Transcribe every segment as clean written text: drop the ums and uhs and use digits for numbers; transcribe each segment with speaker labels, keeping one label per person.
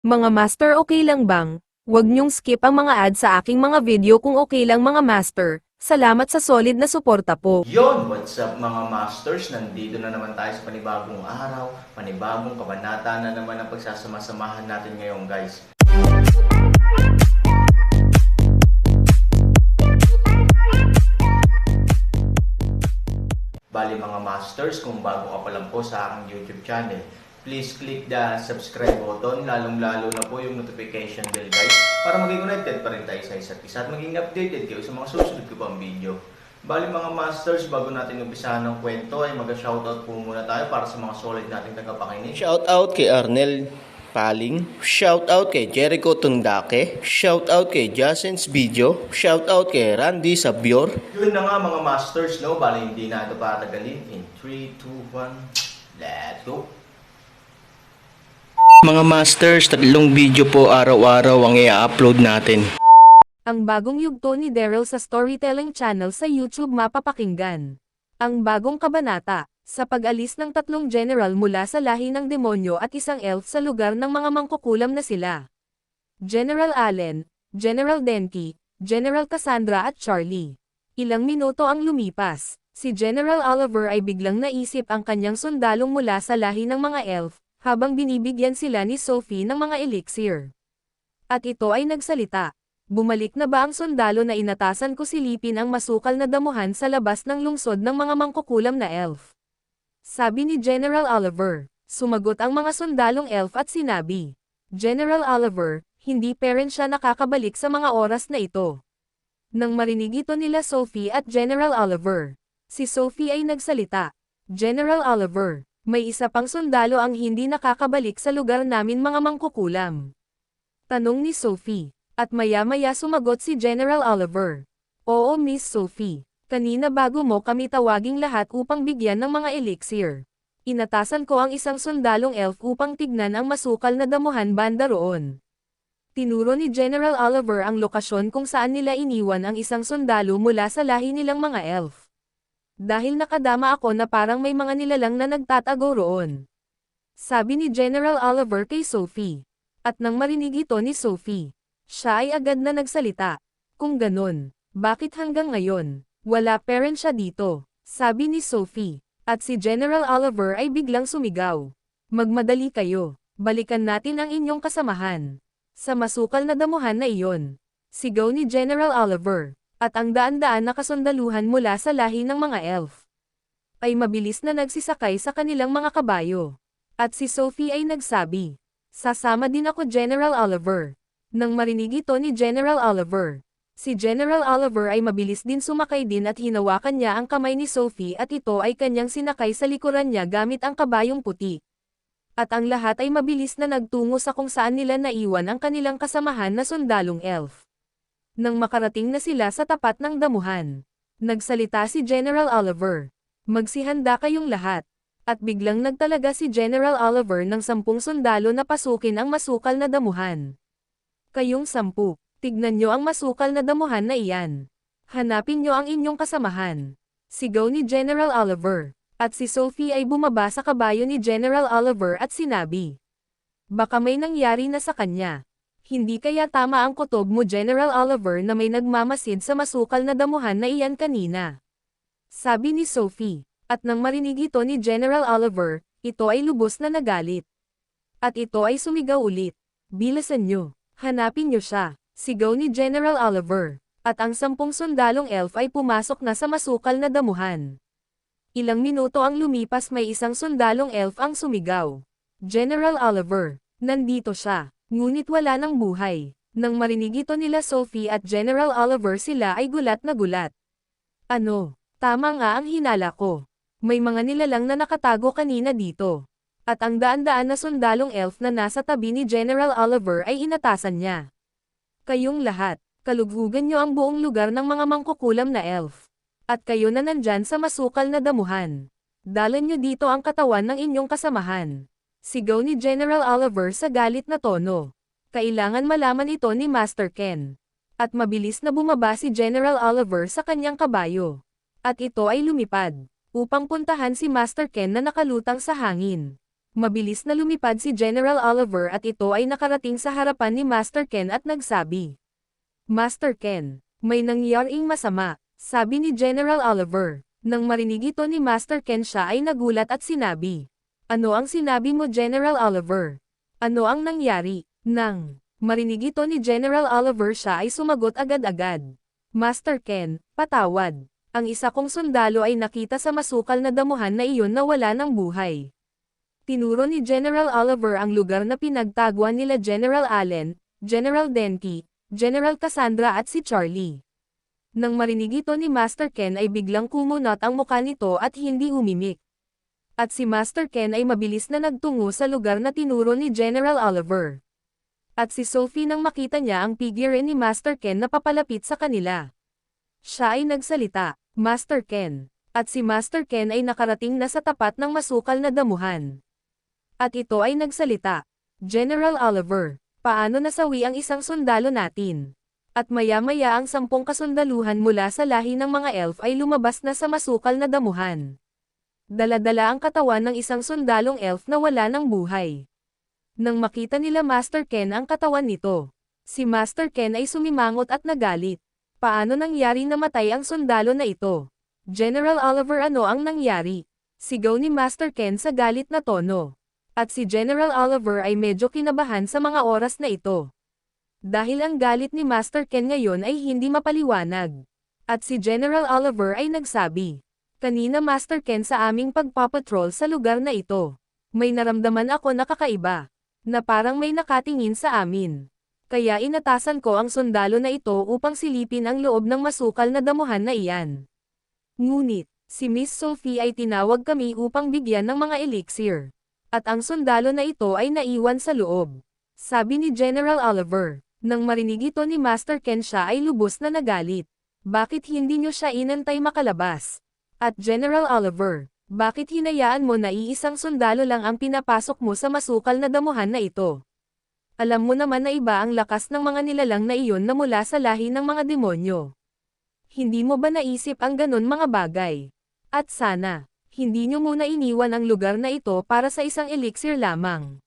Speaker 1: Mga master, okay lang bang? Huwag niyong skip ang mga ad sa aking mga video kung okay lang mga master. Salamat sa solid na suporta po.
Speaker 2: Yon, what's up mga masters? Nandito na naman tayo sa panibagong araw, panibagong kabanata na naman ang pagsasama-samahan natin ngayon guys. Bali mga masters, kung bago ka pa lang po sa aking YouTube channel, please click the subscribe button, lalong-lalo na po yung notification bell guys, para maging connected pa rin tayo sa isa't isa at maging updated kayo sa mga susunod ko pang video. Bali mga masters, bago natin umpisahan ng kwento ay mag-shoutout po muna tayo para sa mga solid nating tagapakinig.
Speaker 3: Shoutout kay Arnel Paling, shoutout kay Jericho Tundake, shoutout kay Jasens Video, shoutout kay Randy Sabior.
Speaker 2: Yun na nga mga masters, no? Bali hindi na ito patagalin. In 3, 2, 1, let's go!
Speaker 3: Mga masters, 3 video po araw-araw ang i-upload natin.
Speaker 1: Ang bagong yugto ni Daryl sa Storytelling Channel sa YouTube mapapakinggan. Ang bagong kabanata, sa pag-alis ng 3 general mula sa lahi ng demonyo at isang elf sa lugar ng mga mangkukulam na sila. General Allen, General Denki, General Cassandra at Charlie. Ilang minuto ang lumipas, si General Oliver ay biglang naisip ang kanyang sundalong mula sa lahi ng mga elf, habang binibigyan sila ni Sophie ng mga elixir. At ito ay nagsalita. Bumalik na ba ang sundalo na inatasan ko silipin ang masukal na damuhan sa labas ng lungsod ng mga mangkukulam na elf? Sabi ni General Oliver. Sumagot ang mga sundalong elf at sinabi, General Oliver, hindi pa rin siya nakakabalik sa mga oras na ito. Nang marinig ito nila Sophie at General Oliver, si Sophie ay nagsalita, General Oliver, may isa pang sundalo ang hindi nakakabalik sa lugar namin mga mangkukulam. Tanong ni Sophie. At maya-maya sumagot si General Oliver. Oo Miss Sophie, kanina bago mo kami tawaging lahat upang bigyan ng mga elixir. Inatasan ko ang isang sundalong elf upang tignan ang masukal na damuhan banda roon. Tinuro ni General Oliver ang lokasyon kung saan nila iniwan ang isang sundalo mula sa lahi nilang mga elf. Dahil nakadama ako na parang may mga nilalang na nagtatago roon. Sabi ni General Oliver kay Sophie. At nang marinig ito ni Sophie, siya ay agad na nagsalita. Kung ganun, bakit hanggang ngayon, wala pa rin siya dito? Sabi ni Sophie. At si General Oliver ay biglang sumigaw. Magmadali kayo, balikan natin ang inyong kasamahan. Sa masukal na damuhan na iyon. Sigaw ni General Oliver. At ang daan-daan na kasundaluhan mula sa lahi ng mga elf ay mabilis na nagsisakay sa kanilang mga kabayo. At si Sophie ay nagsabi, sasama din ako General Oliver. Nang marinig ito ni General Oliver, si General Oliver ay mabilis din sumakay din at hinawakan niya ang kamay ni Sophie at ito ay kanyang sinakay sa likuran niya gamit ang kabayong puti. At ang lahat ay mabilis na nagtungo sa kung saan nila naiwan ang kanilang kasamahan na sundalong elf. Nang makarating na sila sa tapat ng damuhan, nagsalita si General Oliver. Magsihanda kayong lahat. At biglang nagtalaga si General Oliver ng 10 sundalo na pasukin ang masukal na damuhan. Kayong 10, tignan nyo ang masukal na damuhan na iyan. Hanapin nyo ang inyong kasamahan. Sigaw ni General Oliver. At si Sophie ay bumaba sa kabayo ni General Oliver at sinabi, baka may nangyari na sa kanya. Hindi kaya tama ang kutob mo General Oliver na may nagmamasid sa masukal na damuhan na iyan kanina? Sabi ni Sophie. At nang marinig ito ni General Oliver, ito ay lubos na nagalit. At ito ay sumigaw ulit. Bilisan nyo. Hanapin niyo siya, sigaw ni General Oliver. At ang 10 sundalong elf ay pumasok na sa masukal na damuhan. Ilang minuto ang lumipas may isang sundalong elf ang sumigaw. General Oliver, nandito siya, ngunit wala ng buhay. Nang marinig ito nila Sophie at General Oliver sila ay gulat na gulat. Ano, tama nga ang hinala ko. May mga nilalang na nakatago kanina dito. At ang daan-daan na sundalong elf na nasa tabi ni General Oliver ay inatasan niya. Kayong lahat, kalughugan nyo ang buong lugar ng mga mangkukulam na elf. At kayo na nandyan sa masukal na damuhan. Dalan nyo dito ang katawan ng inyong kasamahan. Sigaw ni General Oliver sa galit na tono. Kailangan malaman ito ni Master Ken. At mabilis na bumaba si General Oliver sa kanyang kabayo. At ito ay lumipad, upang puntahan si Master Ken na nakalutang sa hangin. Mabilis na lumipad si General Oliver at ito ay nakarating sa harapan ni Master Ken at nagsabi. Master Ken, may nangyaring masama, sabi ni General Oliver. Nang marinig ito ni Master Ken siya ay nagulat at sinabi. Ano ang sinabi mo General Oliver? Ano ang nangyari? Nang marinig ito ni General Oliver siya ay sumagot agad-agad. Master Ken, patawad. Ang isa kong sundalo ay nakita sa masukal na damuhan na iyon na wala ng buhay. Tinuro ni General Oliver ang lugar na pinagtaguan nila General Allen, General Denki, General Cassandra at si Charlie. Nang marinig ito ni Master Ken ay biglang kumunot ang mukha nito at hindi umimik. At si Master Ken ay mabilis na nagtungo sa lugar na tinuro ni General Oliver. At si Sophie nang makita niya ang figure ni Master Ken na papalapit sa kanila. Siya ay nagsalita, Master Ken. At si Master Ken ay nakarating na sa tapat ng masukal na damuhan. At ito ay nagsalita, General Oliver, paano nasawi ang isang sundalo natin? At maya-maya ang 10 kasundaluhan mula sa lahi ng mga elf ay lumabas na sa masukal na damuhan. Dala-dala ang katawan ng isang sundalong elf na wala ng buhay. Nang makita nila Master Ken ang katawan nito, si Master Ken ay sumimangot at nagalit. Paano nangyari namatay ang sundalo na ito? General Oliver, ano ang nangyari? Sigaw ni Master Ken sa galit na tono. At si General Oliver ay medyo kinabahan sa mga oras na ito. Dahil ang galit ni Master Ken ngayon ay hindi mapaliwanag. At si General Oliver ay nagsabi, kanina Master Ken sa aming pagpapatrol sa lugar na ito, may naramdaman ako na kakaiba, na parang may nakatingin sa amin. Kaya inatasan ko ang sundalo na ito upang silipin ang loob ng masukal na damuhan na iyan. Ngunit, si Miss Sophie ay tinawag kami upang bigyan ng mga elixir. At ang sundalo na ito ay naiwan sa loob. Sabi ni General Oliver. Nang marinig ito ni Master Ken siya ay lubos na nagalit. Bakit hindi niyo siya inantay makalabas? At General Oliver, bakit hinayaan mo na iisang sundalo lang ang pinapasok mo sa masukal na damuhan na ito? Alam mo naman na iba ang lakas ng mga nilalang na iyon na mula sa lahi ng mga demonyo. Hindi mo ba naisip ang ganun mga bagay? At sana, hindi niyo muna iniwan ang lugar na ito para sa isang elixir lamang.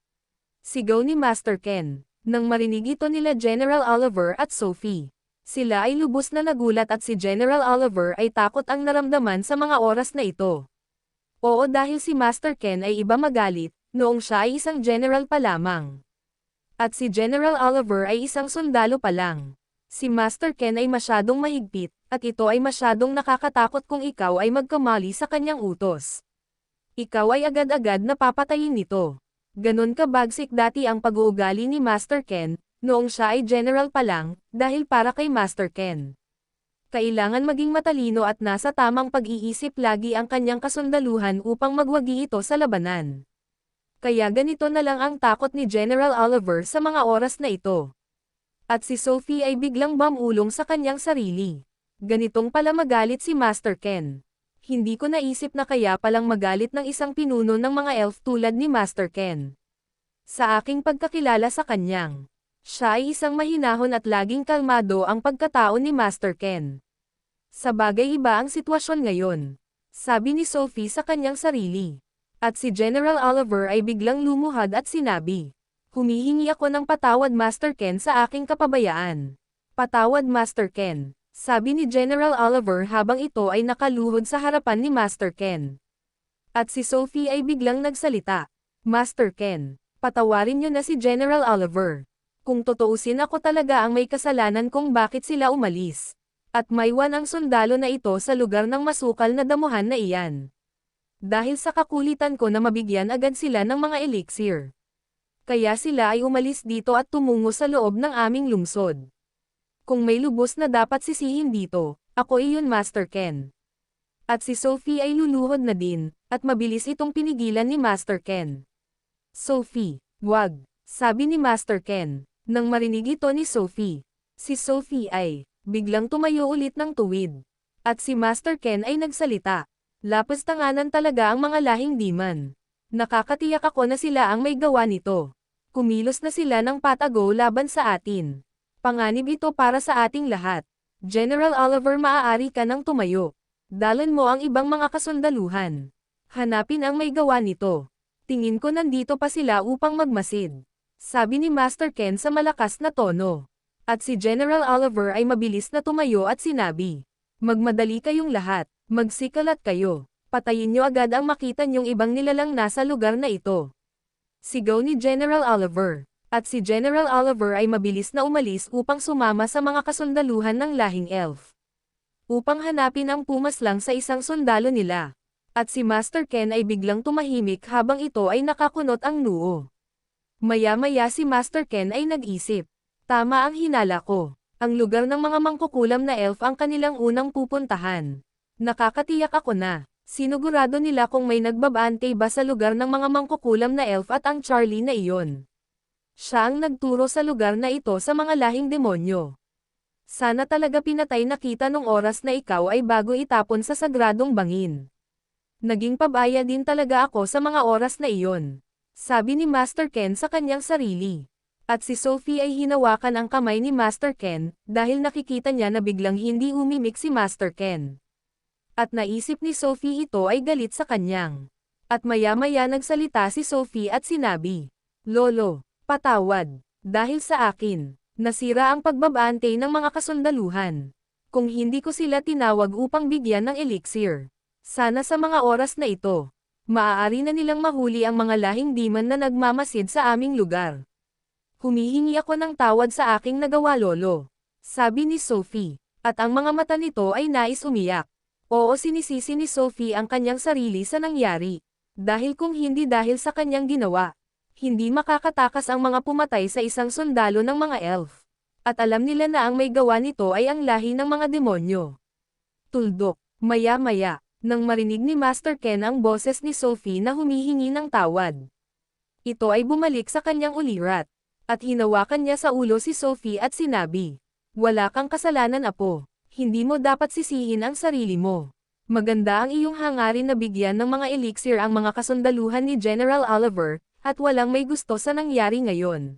Speaker 1: Sigaw ni Master Ken. Nang marinig ito nila General Oliver at Sophie. Sila ay lubos na nagulat at si General Oliver ay takot ang naramdaman sa mga oras na ito. Oo, dahil si Master Ken ay iba magalit, noong siya ay isang general pa lamang. At si General Oliver ay isang sundalo pa lang. Si Master Ken ay masyadong mahigpit, at ito ay masyadong nakakatakot kung ikaw ay magkamali sa kanyang utos. Ikaw ay agad-agad na papatayin nito. Ganon kabagsik dati ang pag-uugali ni Master Ken, noong siya ay general pa lang, dahil para kay Master Ken. Kailangan maging matalino at nasa tamang pag-iisip lagi ang kanyang kasundaluhan upang magwagi ito sa labanan. Kaya ganito na lang ang takot ni General Oliver sa mga oras na ito. At si Sophie ay biglang bumulong sa kanyang sarili. Ganitong pala magalit si Master Ken. Hindi ko naisip na kaya palang magalit ng isang pinuno ng mga elf tulad ni Master Ken. Sa aking pagkakilala sa kanyang, siya ay isang mahinahon at laging kalmado ang pagkatao ni Master Ken. Sa bagay iba ang sitwasyon ngayon, sabi ni Sophie sa kanyang sarili. At si General Oliver ay biglang lumuhad at sinabi, humihingi ako ng patawad Master Ken sa aking kapabayaan. Patawad Master Ken. Sabi ni General Oliver habang ito ay nakaluhod sa harapan ni Master Ken. At si Sophie ay biglang nagsalita. Master Ken, patawarin niyo na si General Oliver. Kung totoosin ako talaga ang may kasalanan kung bakit sila umalis. At maiwan ang sundalo na ito sa lugar ng masukal na damuhan na iyan. Dahil sa kakulitan ko na mabigyan agad sila ng mga elixir. Kaya sila ay umalis dito at tumungo sa loob ng aming lungsod. Kung may lubos na dapat sisihin dito, ako iyon Master Ken. At si Sophie ay luluhod na din, at mabilis itong pinigilan ni Master Ken. Sophie, wag, sabi ni Master Ken. Nang marinig ito ni Sophie, si Sophie ay biglang tumayo ulit ng tuwid. At si Master Ken ay nagsalita. Lapos-tanganan talaga ang mga lahing demon. Nakakatiyak ako na sila ang may gawa nito. Kumilos na sila ng patago laban sa atin. Panganib ito para sa ating lahat. General Oliver, maaari ka nang tumayo. Dalan mo ang ibang mga kasundaluhan. Hanapin ang may gawa nito. Tingin ko nandito pa sila upang magmasid. Sabi ni Master Ken sa malakas na tono. At si General Oliver ay mabilis na tumayo at sinabi, "Magmadali kayong lahat, magsikalat kayo. Patayin niyo agad ang makita niyong ibang nilalang nasa lugar na ito." Sigaw ni General Oliver. At si General Oliver ay mabilis na umalis upang sumama sa mga kasundaluhan ng lahing elf. Upang hanapin ang pumaslang sa isang sundalo nila. At si Master Ken ay biglang tumahimik habang ito ay nakakunot ang noo. Maya-maya si Master Ken ay nag-isip. Tama ang hinala ko. Ang lugar ng mga mangkukulam na elf ang kanilang unang pupuntahan. Nakakatiyak ako na. Sinugurado nila kung may nagbabante ba sa lugar ng mga mangkukulam na elf at ang Charlie na iyon. Siya ang nagturo sa lugar na ito sa mga lahing demonyo. Sana talaga pinatay na kita nung oras na ikaw ay bago itapon sa sagradong bangin. Naging pabaya din talaga ako sa mga oras na iyon. Sabi ni Master Ken sa kanyang sarili. At si Sophie ay hinawakan ang kamay ni Master Ken, dahil nakikita niya na biglang hindi umimik si Master Ken. At naisip ni Sophie ito ay galit sa kanyang. At maya-maya nagsalita si Sophie at sinabi, "Lolo, patawad. Dahil sa akin, nasira ang pagbabante ng mga kasundaluhan. Kung hindi ko sila tinawag upang bigyan ng elixir. Sana sa mga oras na ito, maaari na nilang mahuli ang mga lahing demon na nagmamasid sa aming lugar. Humihingi ako ng tawad sa aking nagawa, Lolo." Sabi ni Sophie. At ang mga mata nito ay nais umiyak. Oo, sinisisi ni Sophie ang kanyang sarili sa nangyari. Dahil kung hindi dahil sa kanyang ginawa, hindi makakatakas ang mga pumatay sa isang sundalo ng mga elf. At alam nila na ang may gawa nito ay ang lahi ng mga demonyo. Tuldok, maya-maya, nang marinig ni Master Ken ang boses ni Sophie na humihingi ng tawad. Ito ay bumalik sa kanyang ulirat. At hinawakan niya sa ulo si Sophie at sinabi, "Wala kang kasalanan, apo. Hindi mo dapat sisihin ang sarili mo. Maganda ang iyong hangarin na bigyan ng mga elixir ang mga kasundaluhan ni General Oliver, at walang may gusto sa nangyari ngayon.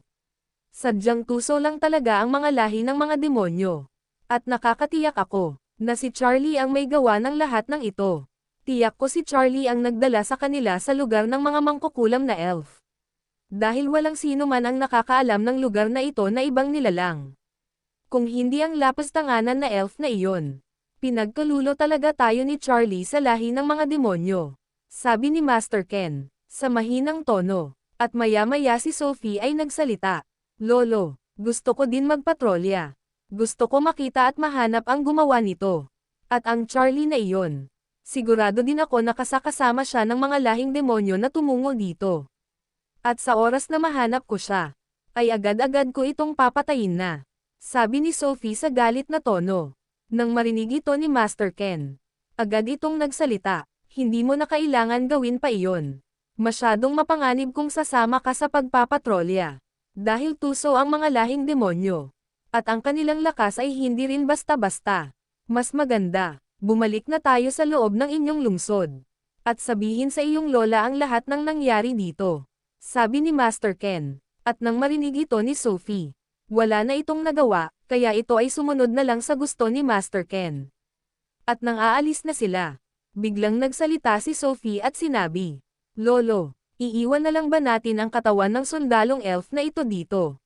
Speaker 1: Sadyang tuso lang talaga ang mga lahi ng mga demonyo. At nakakatiyak ako, na si Charlie ang may gawa ng lahat ng ito. Tiyak ko si Charlie ang nagdala sa kanila sa lugar ng mga mangkukulam na elf. Dahil walang sino man ang nakakaalam ng lugar na ito na ibang nilalang. Kung hindi ang lapas-tanganan na elf na iyon. Pinagkalulo talaga tayo ni Charlie sa lahi ng mga demonyo." Sabi ni Master Ken, sa mahinang tono. At maya-maya si Sophie ay nagsalita, "Lolo, gusto ko din magpatrolya. Gusto ko makita at mahanap ang gumawa nito. At ang Charlie na iyon. Sigurado din ako na kasakasama siya ng mga lahing demonyo na tumungo dito. At sa oras na mahanap ko siya, ay agad-agad ko itong papatayin na." Sabi ni Sophie sa galit na tono. Nang marinig ito ni Master Ken, agad itong nagsalita, "Hindi mo na kailangan gawin pa iyon. Masyadong mapanganib kung sasama ka sa pagpapatrolya. Dahil tuso ang mga lahing demonyo. At ang kanilang lakas ay hindi rin basta-basta. Mas maganda, bumalik na tayo sa loob ng inyong lungsod. At sabihin sa iyong lola ang lahat ng nangyari dito. Sabi ni Master Ken. At nang marinig ito ni Sophie, wala na itong nagawa, kaya ito ay sumunod na lang sa gusto ni Master Ken. At nang aalis na sila, biglang nagsalita si Sophie at sinabi, "Lolo, iiwan na lang ba natin ang katawan ng sundalong elf na ito dito?"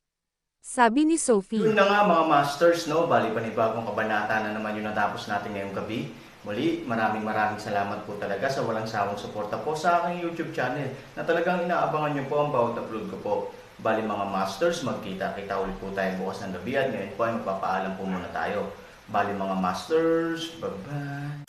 Speaker 1: Sabi ni Sophie.
Speaker 2: Yun na nga mga masters, no? Bali panibagong kabanata na naman yung natapos natin ngayong gabi. Muli, maraming salamat po talaga sa walang sawang suporta po sa aking YouTube channel na talagang inaabangan nyo po ang bawat upload ko po. Bali mga masters, magkita-kita ulit po tayo bukas ng gabi at ngayon po ay magpapaalam po muna tayo. Bali mga masters, bye-bye!